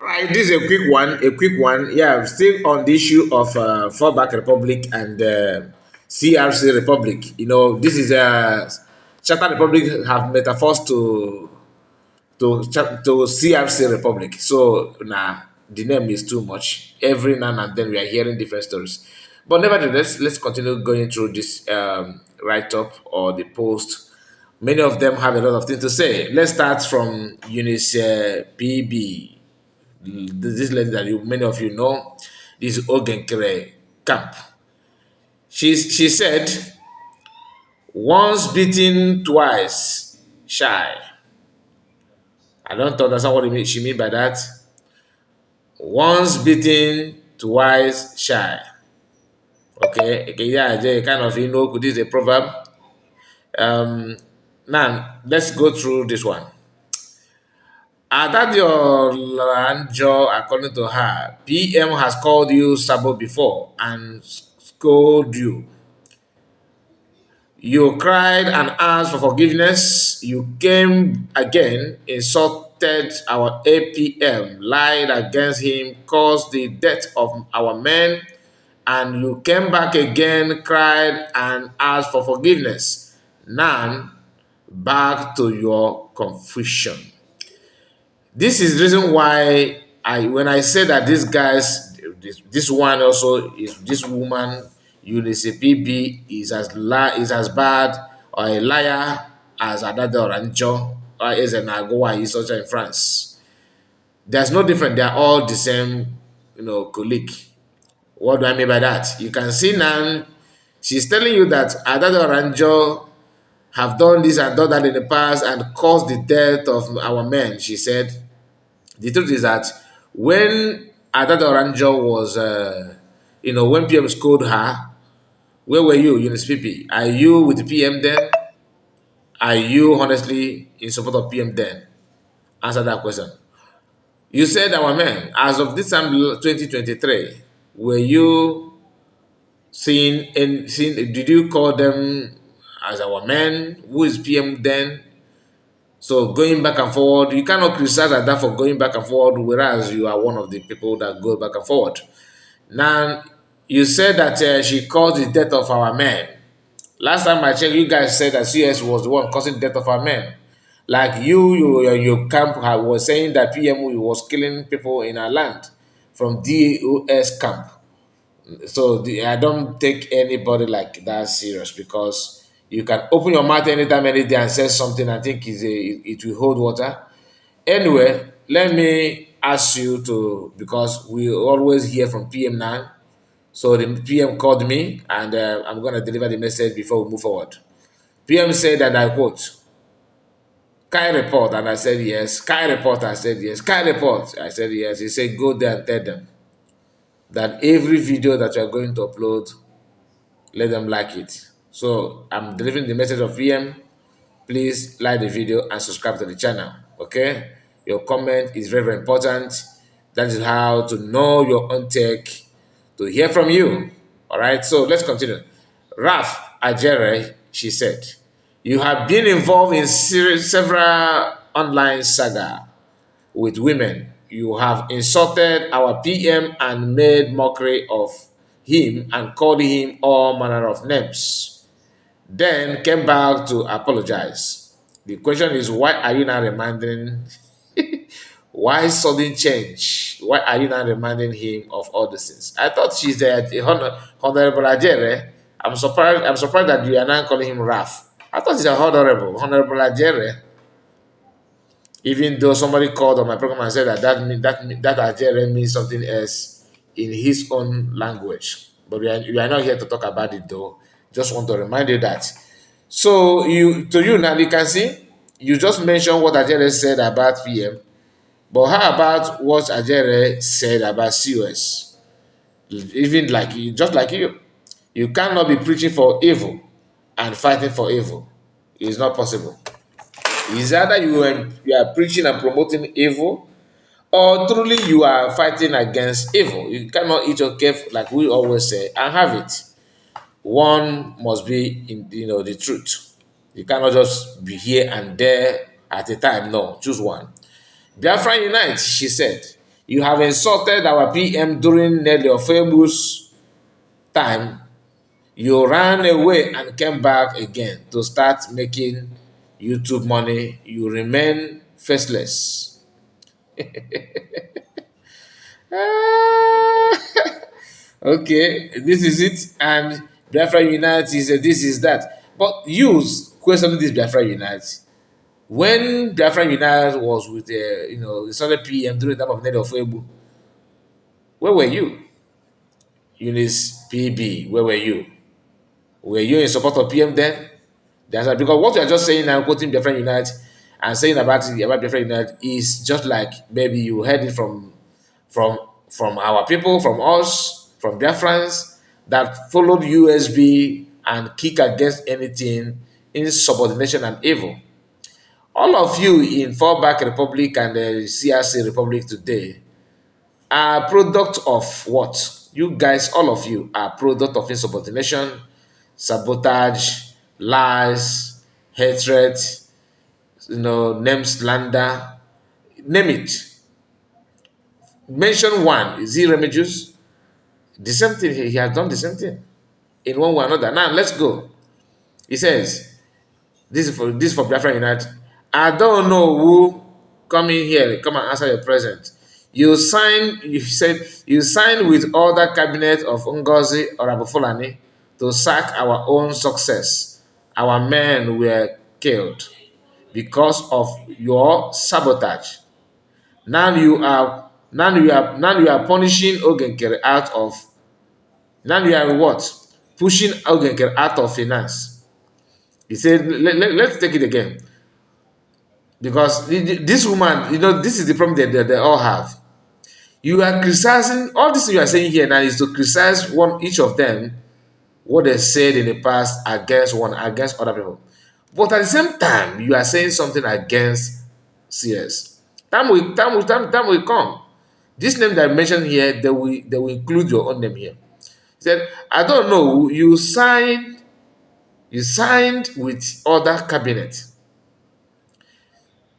Right, this is a quick one. A quick one. Yeah, still on the issue of Fallback Republic and CRC Republic. You know, this is a Charter Republic have metaphors to CRC Republic. So nah, the name is too much. Every now and then we are hearing different stories. But nevertheless, let's continue going through this write up or the post. Many of them have a lot of things to say. Let's start from Eunice PB. This lady that many of you know, this Ogenkere Camp. She said, once beaten, twice shy. I don't understand what she mean by that. Once beaten, twice shy. Okay, yeah, they kind of this is a proverb. Um, Now let's go through this one. Adadio Lanjo, according to her, PM has called you Sabo before and scolded you. You cried and asked for forgiveness. You came again, insulted our APM, lied against him, caused the death of our men, and you came back again, cried and asked for forgiveness. Now, back to your confusion. This is the reason why when I say that these guys, this one also is this woman, Eunice PB is as bad or a liar as Adada Oranjo or as an Agoa is also in France. There's no different. They are all the same, colleague. What do I mean by that? You can see now she's telling you that Adada Oranjo have done this and done that in the past and caused the death of our men. She said the truth is that when Adada Oranjo was, when PM scolded her, where were you, Eunice PP? Are you with the PM then? Are you honestly in support of PM then? Answer that question. You said our men, as of this time, 2023, were you did you call them as our men? Who is PM then? So going back and forward, you cannot criticize that for going back and forward, whereas you are one of the people that go back and forward. Now, you said that she caused the death of our men. Last time I checked, you guys said that CS was the one causing the death of our men. Like your camp was saying that PMU was killing people in our land from DOS camp. So I don't take anybody like that serious because you can open your mouth anytime, any day and say something I think it will hold water. Anyway, let me ask you to, because we always hear from PM now. So the PM called me and I'm going to deliver the message before we move forward. PM said, and I quote, Kai report, and I said yes. Kai report, I said yes. Kai report, I said yes. He said, go there and tell them that every video that you're going to upload, let them like it. So I'm delivering the message of PM. Please like the video and subscribe to the channel. Okay? Your comment is very, very important. That is how to know your own take, to hear from you. All right? So let's continue. Raf Ajere, she said, you have been involved in several online saga with women. You have insulted our PM and made mockery of him and called him all manner of names. Then came back to apologize. The question is, why are you now reminding? Why sudden change? Why are you now reminding him of all these things? I thought she's honorable Ajere. I'm surprised. I'm surprised that you are now calling him Raf. I thought he's a honorable Ajere. Even though somebody called on my program and said that Ajere means something else in his own language. But we are not here to talk about it though. Just want to remind you that. So you now you can see you just mentioned what Ajere said about PM, but how about what Ajere said about COS? Even like just like you cannot be preaching for evil and fighting for evil. It's not possible. It's either you are preaching and promoting evil, or truly you are fighting against evil. You cannot eat your cake, like we always say, and have it. One must be in the truth. You cannot just be here and there at a time. No, choose one. Biafra unite, she said. You have insulted our PM during Nelly Ofebu's time. You ran away and came back again to start making YouTube money. You remain faceless. Ah, okay, this is it. And Biafra Unite is this is that. But you question this Biafra Unite. When Biafra Unite was with the Southern PM during the time of Nelly Ofebu, where were you? Eunice PB, where were you? Were you in support of PM then? The answer, because what you are just saying now, quoting Biafra Unite and saying about Biafra Unite is just like maybe you heard it from from our people, from us, from Biafrans that followed USB and kick against anything in subordination and evil. All of you in Fallback Republic and the CRC Republic today are product of what? You guys, all of you are product of insubordination, sabotage, lies, hatred, name slander, name it. Mention one. Is he Remedios? The same thing. He has done the same thing in one way or another. Now let's go. He says, this is for Biafra United. I don't know who come in here, come and answer your present. You said you signed with other cabinet of Ngozi or Abu Fulani to sack our own success. Our men were killed because of your sabotage. Now you are punishing Ogenkere out of now you are what? Pushing Ogenkere out of finance. He said, let's take it again. Because this woman, this is the problem that they all have. You are criticizing all this you are saying here now is to criticize each of them what they said in the past against other people. But at the same time, you are saying something against CS. Time will come. This name that I mentioned here, they will include your own name here. He said, I don't know, you signed with other cabinet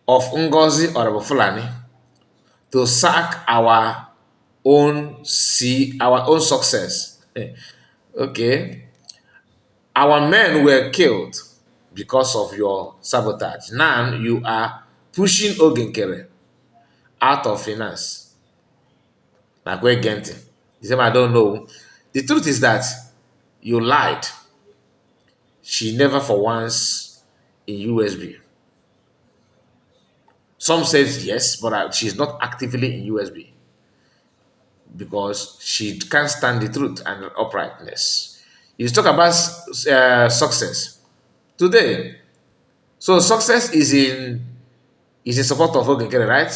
of Ngozi or Fulani to sack our own success. Okay. Our men were killed because of your sabotage. Now you are pushing Ogenkere out of finance. Like we're getting. He said, I don't know. The truth is that you lied. She never for once in USB. Some says yes, but she's not actively in USB because she can't stand the truth and uprightness. You talk about success today. So success is in support of Ogenkere, right?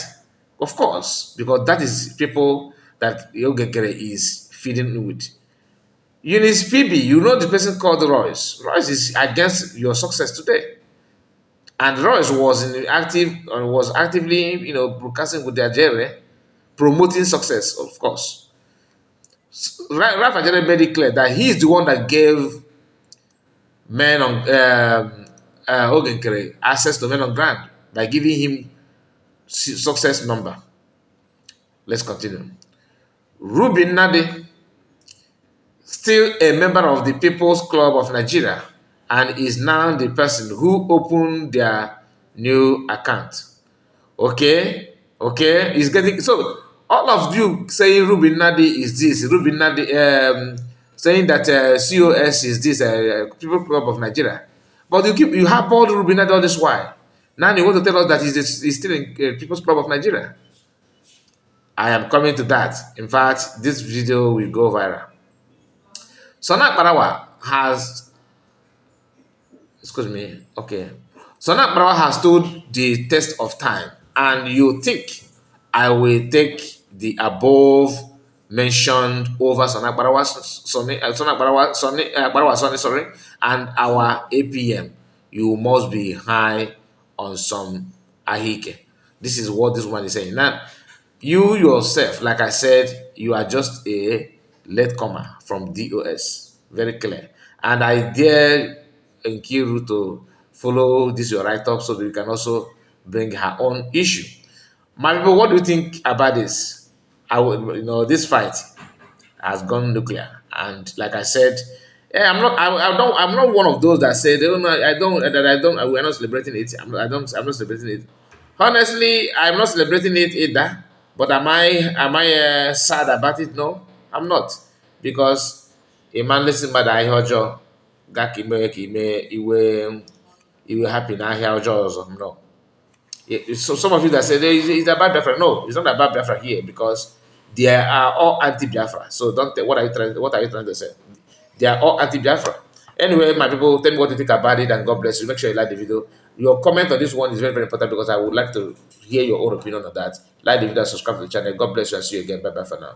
Of course, because that is people that Ogenkere is feeding with. Eunice PB, you know the person called Royce. Royce is against your success today. And Royce was actively, broadcasting with their Jerry, promoting success, of course. Rafa Jerry made it clear that he is the one that gave men on Ogenkere access to men on ground by giving him success number. Let's continue. Rubin Nadi, still a member of the People's Club of Nigeria, and is now the person who opened their new account. Okay, he's getting so. All of you saying Rubin Nadi is this, Rubin Nadi saying that COS is this, People's Club of Nigeria, but you have all Rubin Nadi all this while. Now you want to tell us that he's still in People's Club of Nigeria. I am coming to that. In fact, this video will go viral. Sonak Barawa has, excuse me, okay. Sonak Barawa has stood the test of time, and you think I will take the above mentioned over Sonak Barawa, sorry, and our APM. You must be high on some ahike. This is what this one is saying. Now, you yourself, like I said, you are just a latecomer from DOS. Very clear. And I dare Nkiru to follow this your write-up so that you can also bring her own issue. My people, what do you think about this? I would, this fight has gone nuclear. And like I said, I'm not one of those that said, oh, no, we're not celebrating it. I'm not celebrating it. Honestly, I'm not celebrating it either. But am I sad about it? No, I'm not, because a man listen by the hojo, gakime kime iwe happy na ahia ojo. No. So some of you that say it's about Biafra. No, it's not about Biafra here, because they are all anti-Biafra. So don't what are you trying? What are you trying to say? They are all anti-Biafra. Anyway, my people, tell me what you think about it, and God bless you. Make sure you like the video. Your comment on this one is very, very important, because I would like to hear your own opinion on that. Like the video, subscribe to the channel. God bless you, and see you again. Bye bye for now.